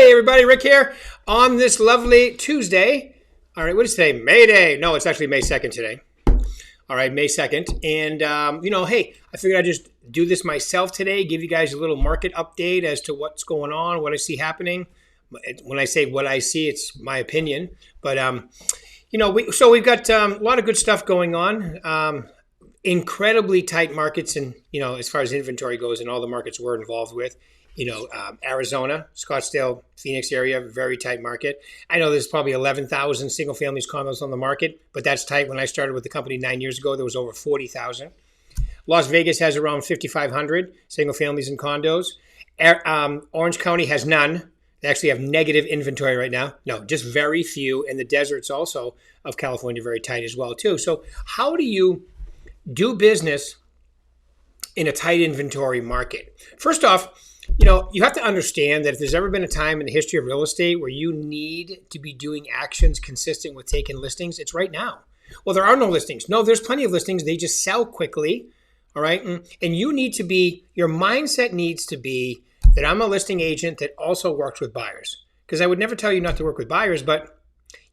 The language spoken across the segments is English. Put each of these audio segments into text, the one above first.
Hey everybody, Rick here on this lovely Tuesday. All right, what is today? May Day. No, it's actually May 2nd today. All right, May 2nd. And, hey, I figured I'd just do this myself today, give you guys a little market update as to what's going on, what I see happening. When I say what I see, it's my opinion. But, we've got a lot of good stuff going on. Incredibly tight markets and, as far as inventory goes and all the markets we're involved with. Arizona, Scottsdale, Phoenix area, very tight market. I know there's probably 11,000 single family condos on the market, but that's tight. When I started with the company 9 years ago, there was over 40,000. Las Vegas has around 5,500 single families and condos. Orange County has none. They actually have negative inventory right now. No, just very few. And the deserts also of California, very tight as well too. So how do you do business in a tight inventory market? First off, you have to understand that if there's ever been a time in the history of real estate where you need to be doing actions consistent with taking listings, it's right now. Well, there are no listings. No, there's plenty of listings. They just sell quickly. All right. And your mindset needs to be that I'm a listing agent that also works with buyers. Because I would never tell you not to work with buyers, but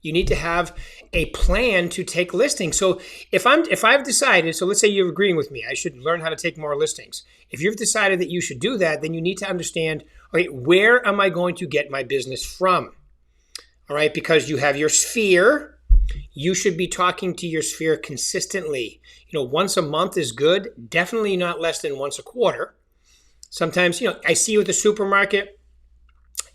you need to have a plan to take listings. So if I've decided, so let's say you're agreeing with me, I should learn how to take more listings. If you've decided that you should do that, then you need to understand, okay, where am I going to get my business from? All right, because you have your sphere. You should be talking to your sphere consistently. Once a month is good, definitely not less than once a quarter. Sometimes, I see you at the supermarket.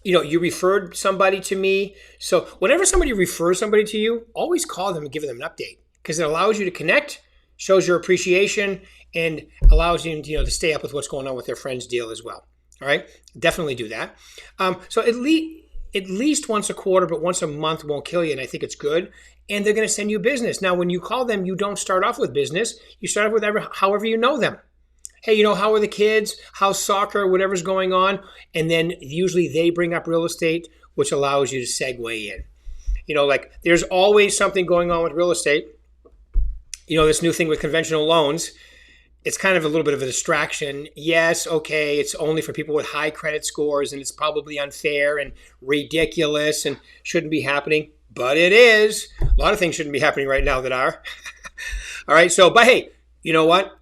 You referred somebody to me. So whenever somebody refers somebody to you, always call them and give them an update because it allows you to connect, shows your appreciation, and allows you to stay up with what's going on with their friend's deal as well. All right, definitely do that. So at least once a quarter, but once a month won't kill you, and I think it's good. And they're going to send you business. Now, when you call them, you don't start off with business. You start off with however you know them. Hey, how are the kids? How's soccer? Whatever's going on. And then usually they bring up real estate, which allows you to segue in. There's always something going on with real estate. This new thing with conventional loans, it's kind of a little bit of a distraction. Yes, okay, it's only for people with high credit scores and it's probably unfair and ridiculous and shouldn't be happening. But it is. A lot of things shouldn't be happening right now that are. All right, but hey, you know what?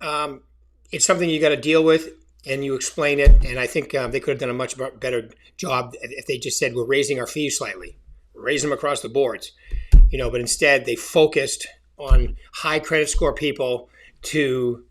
It's something you got to deal with and you explain it. And I think they could have done a much better job if they just said, we're raising our fees slightly, raise them across the boards, but instead they focused on high credit score people to,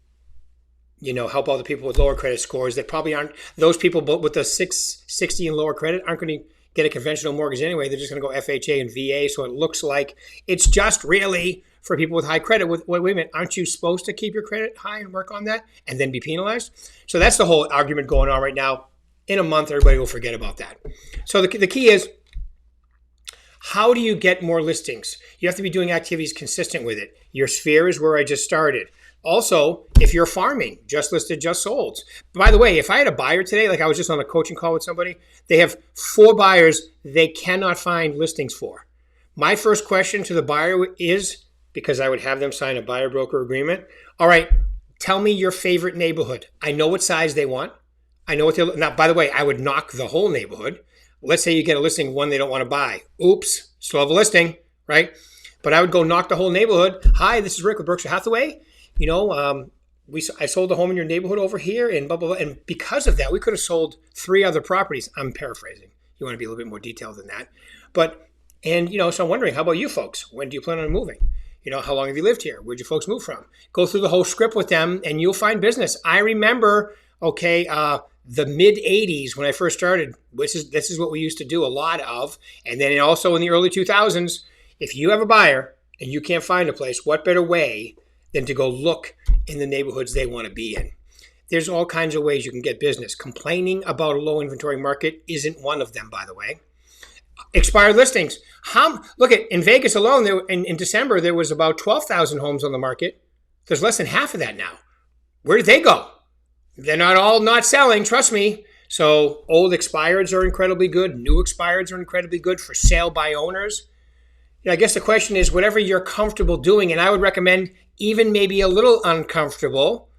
help all the people with lower credit scores that probably aren't, those people with the 660 and lower credit aren't going to get a conventional mortgage anyway. They're just going to go FHA and VA. So it looks like it's just really for people with high credit. Wait a minute, aren't you supposed to keep your credit high and work on that and then be penalized? So that's the whole argument going on right now. In a month, everybody will forget about that. So the key is, how do you get more listings? You have to be doing activities consistent with it. Your sphere is where I just started. Also, if you're farming, just listed, just sold. By the way, if I had a buyer today, like I was just on a coaching call with somebody, they have 4 buyers they cannot find listings for. My first question to the buyer is, because I would have them sign a buyer broker agreement. All right, tell me your favorite neighborhood. I know what size they want. I know what they're, now, by the way, I would knock the whole neighborhood. Let's say you get a listing, one they don't want to buy. Oops, still have a listing, right? But I would go knock the whole neighborhood. Hi, this is Rick with Berkshire Hathaway. I sold a home in your neighborhood over here and blah, blah, blah. And because of that, we could have sold 3 other properties. I'm paraphrasing. You want to be a little bit more detailed than that. So I'm wondering, how about you folks? When do you plan on moving? How long have you lived here? Where'd you folks move from? Go through the whole script with them and you'll find business. I remember, the mid 80s when I first started, this is what we used to do a lot of. And then also in the early 2000s, if you have a buyer and you can't find a place, what better way than to go look in the neighborhoods they want to be in? There's all kinds of ways you can get business. Complaining about a low inventory market isn't one of them, by the way. Expired listings. Look at in Vegas alone, in December, there was about 12,000 homes on the market. There's less than half of that now. Where did they go? They're not selling, trust me. So old expireds are incredibly good. New expireds are incredibly good for sale by owners. I guess the question is whatever you're comfortable doing, and I would recommend even maybe a little uncomfortable.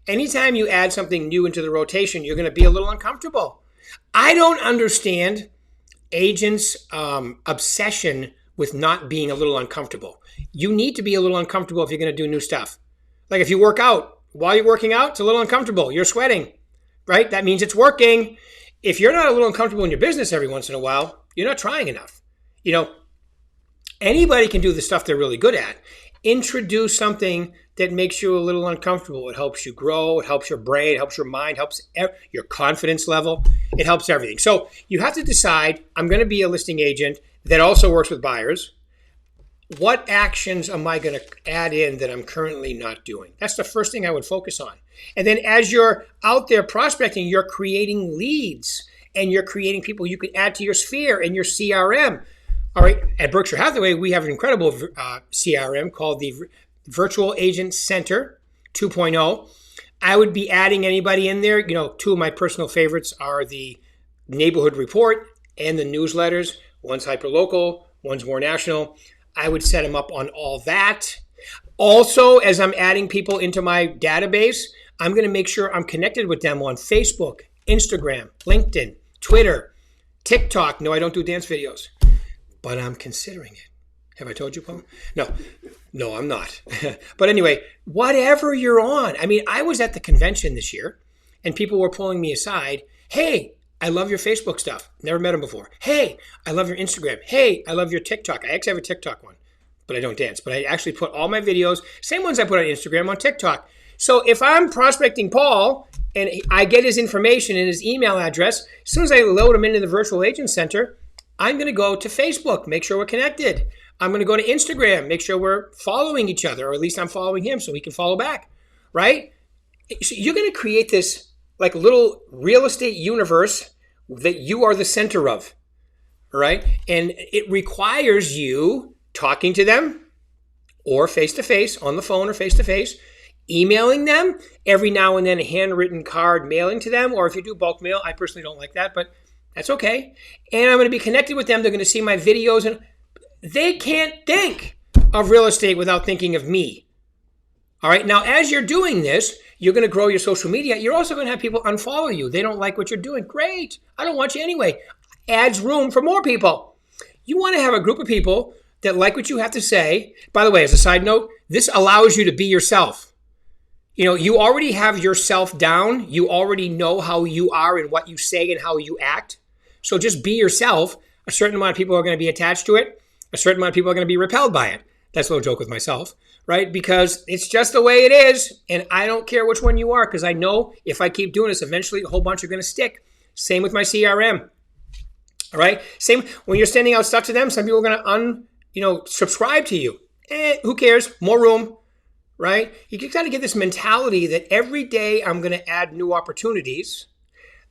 Anytime you add something new into the rotation, you're going to be a little uncomfortable. I don't understand agents' obsession with not being a little uncomfortable. You need to be a little uncomfortable if you're going to do new stuff. Like if you work out, while you're working out, it's a little uncomfortable. You're sweating, right? That means it's working. If you're not a little uncomfortable in your business every once in a while, you're not trying enough. Anybody can do the stuff they're really good at. Introduce something that makes you a little uncomfortable. It helps you grow. It helps your brain. It helps your mind. Helps your confidence level. It helps everything. So you have to decide, I'm going to be a listing agent that also works with buyers. What actions am I going to add in that I'm currently not doing? That's the first thing I would focus on. And then as you're out there prospecting, you're creating leads and you're creating people you can add to your sphere and your CRM. All right, at Berkshire Hathaway, we have an incredible CRM called the Virtual Agent Center 2.0. I would be adding anybody in there. Two of my personal favorites are the Neighborhood Report and the newsletters. One's hyperlocal, one's more national. I would set them up on all that. Also, as I'm adding people into my database, I'm going to make sure I'm connected with them on Facebook, Instagram, LinkedIn, Twitter, TikTok. No, I don't do dance videos, but I'm considering it. Have I told you, Paul? No, I'm not. But anyway, whatever you're on. I mean, I was at the convention this year and people were pulling me aside. Hey, I love your Facebook stuff. Never met them before. Hey, I love your Instagram. Hey, I love your TikTok. I actually have a TikTok one, but I don't dance. But I actually put all my videos, same ones I put on Instagram, on TikTok. So if I'm prospecting Paul and I get his information and his email address, as soon as I load him into the Virtual Agent Center, I'm going to go to Facebook, make sure we're connected. I'm going to go to Instagram, make sure we're following each other, or at least I'm following him so he can follow back, right? So you're going to create this like little real estate universe that you are the center of, right? And it requires you talking to them or face-to-face, on the phone or face-to-face, emailing them, every now and then a handwritten card mailing to them, or if you do bulk mail, I personally don't like that, but that's okay. And I'm going to be connected with them. They're going to see my videos, and they can't think of real estate without thinking of me. All right. Now, as you're doing this, you're going to grow your social media. You're also going to have people unfollow you. They don't like what you're doing. Great. I don't want you anyway. Adds room for more people. You want to have a group of people that like what you have to say. By the way, as a side note, this allows you to be yourself. You already have yourself down. You already know how you are and what you say and how you act. So just be yourself. A certain amount of people are going to be attached to it. A certain amount of people are going to be repelled by it. That's a little joke with myself, right? Because it's just the way it is. And I don't care which one you are, because I know if I keep doing this, eventually a whole bunch are going to stick. Same with my CRM. All right. Same when you're sending out stuff to them, some people are going to subscribe to you. Who cares? More room, right? You got to get this mentality that every day I'm going to add new opportunities.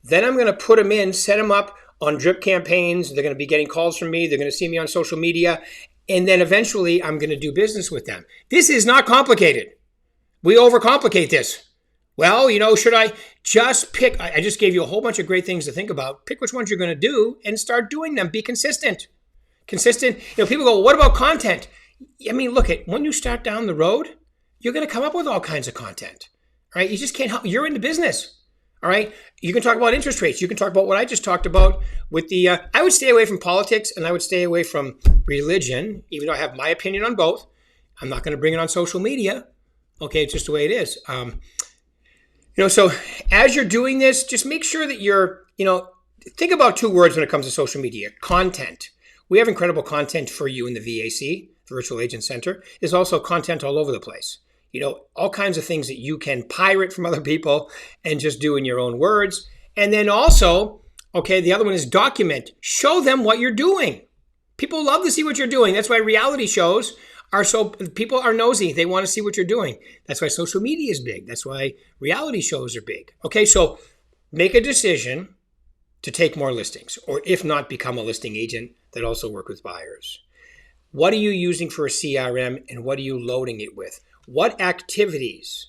Then I'm going to put them in, set them up on drip campaigns. They're going to be getting calls from me. They're going to see me on social media. And then eventually I'm going to do business with them. This is not complicated. We overcomplicate this. Well, should I just pick? I just gave you a whole bunch of great things to think about. Pick which ones you're going to do and start doing them. Be consistent. People go, what about content? I mean, look, when you start down the road, you're going to come up with all kinds of content, right? You just can't help. You're in the business. All right. You can talk about interest rates. You can talk about what I just talked about with the, I would stay away from politics and I would stay away from religion, even though I have my opinion on both. I'm not going to bring it on social media. Okay. It's just the way it is. So as you're doing this, just make sure that you're, think about two words when it comes to social media: content. We have incredible content for you in the VAC, Virtual Agent Center. There's also content all over the place. All kinds of things that you can pirate from other people and just do in your own words. And then also, the other one is document. Show them what you're doing. People love to see what you're doing. That's why reality shows are people are nosy. They want to see what you're doing. That's why social media is big. That's why reality shows are big. Okay, so make a decision to take more listings, or if not, become a listing agent that also work with buyers. What are you using for a CRM and what are you loading it with? What activities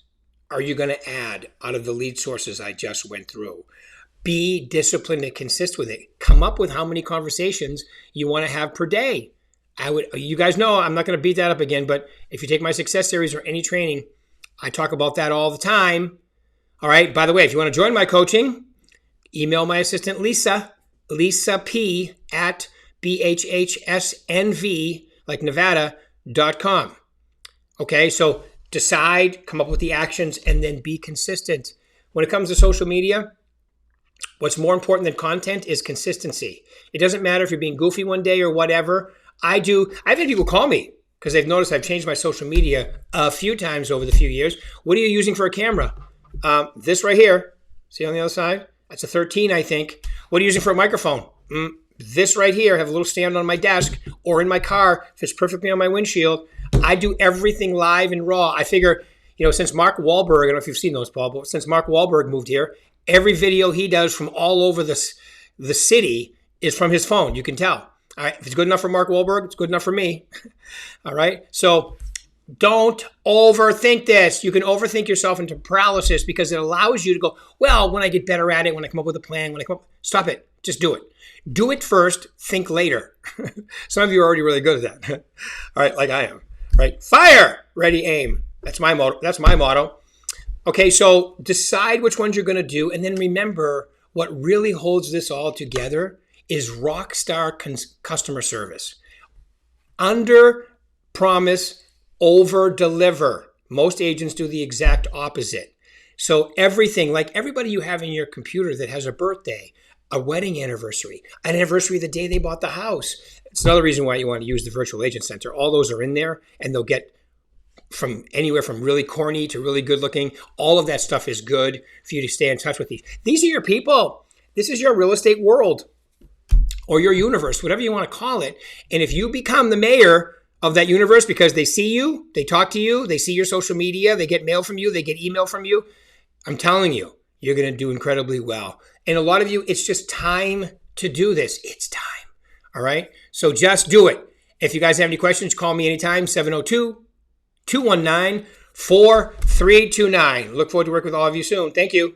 are you going to add out of the lead sources I just went through? Be disciplined and consistent with it. Come up with how many conversations you want to have per day. You guys know I'm not going to beat that up again, but if you take my success series or any training, I talk about that all the time. All right. By the way, if you want to join my coaching, email my assistant, Lisa Lisa P at BHHSNV, like Nevada.com. Okay, so decide, come up with the actions, and then be consistent. When it comes to social media, what's more important than content is consistency. It doesn't matter if you're being goofy one day or whatever. I've had people call me because they've noticed I've changed my social media a few times over the few years. What are you using for a camera? This right here. See on the other side? That's a 13, I think. What are you using for a microphone? This right here. I have a little stand on my desk or in my car. Fits perfectly on my windshield. I do everything live and raw. I figure, since Mark Wahlberg, I don't know if you've seen those, Paul, but since Mark Wahlberg moved here, every video he does from all over the city is from his phone. You can tell. All right. If it's good enough for Mark Wahlberg, it's good enough for me. All right. So don't overthink this. You can overthink yourself into paralysis because it allows you to go, well, when I get better at it, when I come up with a plan, stop it. Just do it. Do it first, think later. Some of you are already really good at that. All right, like I am. Right? Fire, ready, aim. That's my motto. Okay, so decide which ones you're going to do, and then remember what really holds this all together is rock star customer service. Under promise, over deliver. Most agents do the exact opposite. So everything, like everybody you have in your computer that has a birthday, a wedding anniversary, an anniversary the day they bought the house. It's another reason why you want to use the virtual agent center. All those are in there, and they'll get from anywhere from really corny to really good looking. All of that stuff is good for you to stay in touch with these. These are your people. This is your real estate world or your universe, whatever you want to call it. And if you become the mayor of that universe because they see you, they talk to you, they see your social media, they get mail from you, they get email from you, I'm telling you, you're going to do incredibly well. And a lot of you, it's just time to do this. It's time. All right? So just do it. If you guys have any questions, call me anytime, 702-219-4329. Look forward to working with all of you soon. Thank you.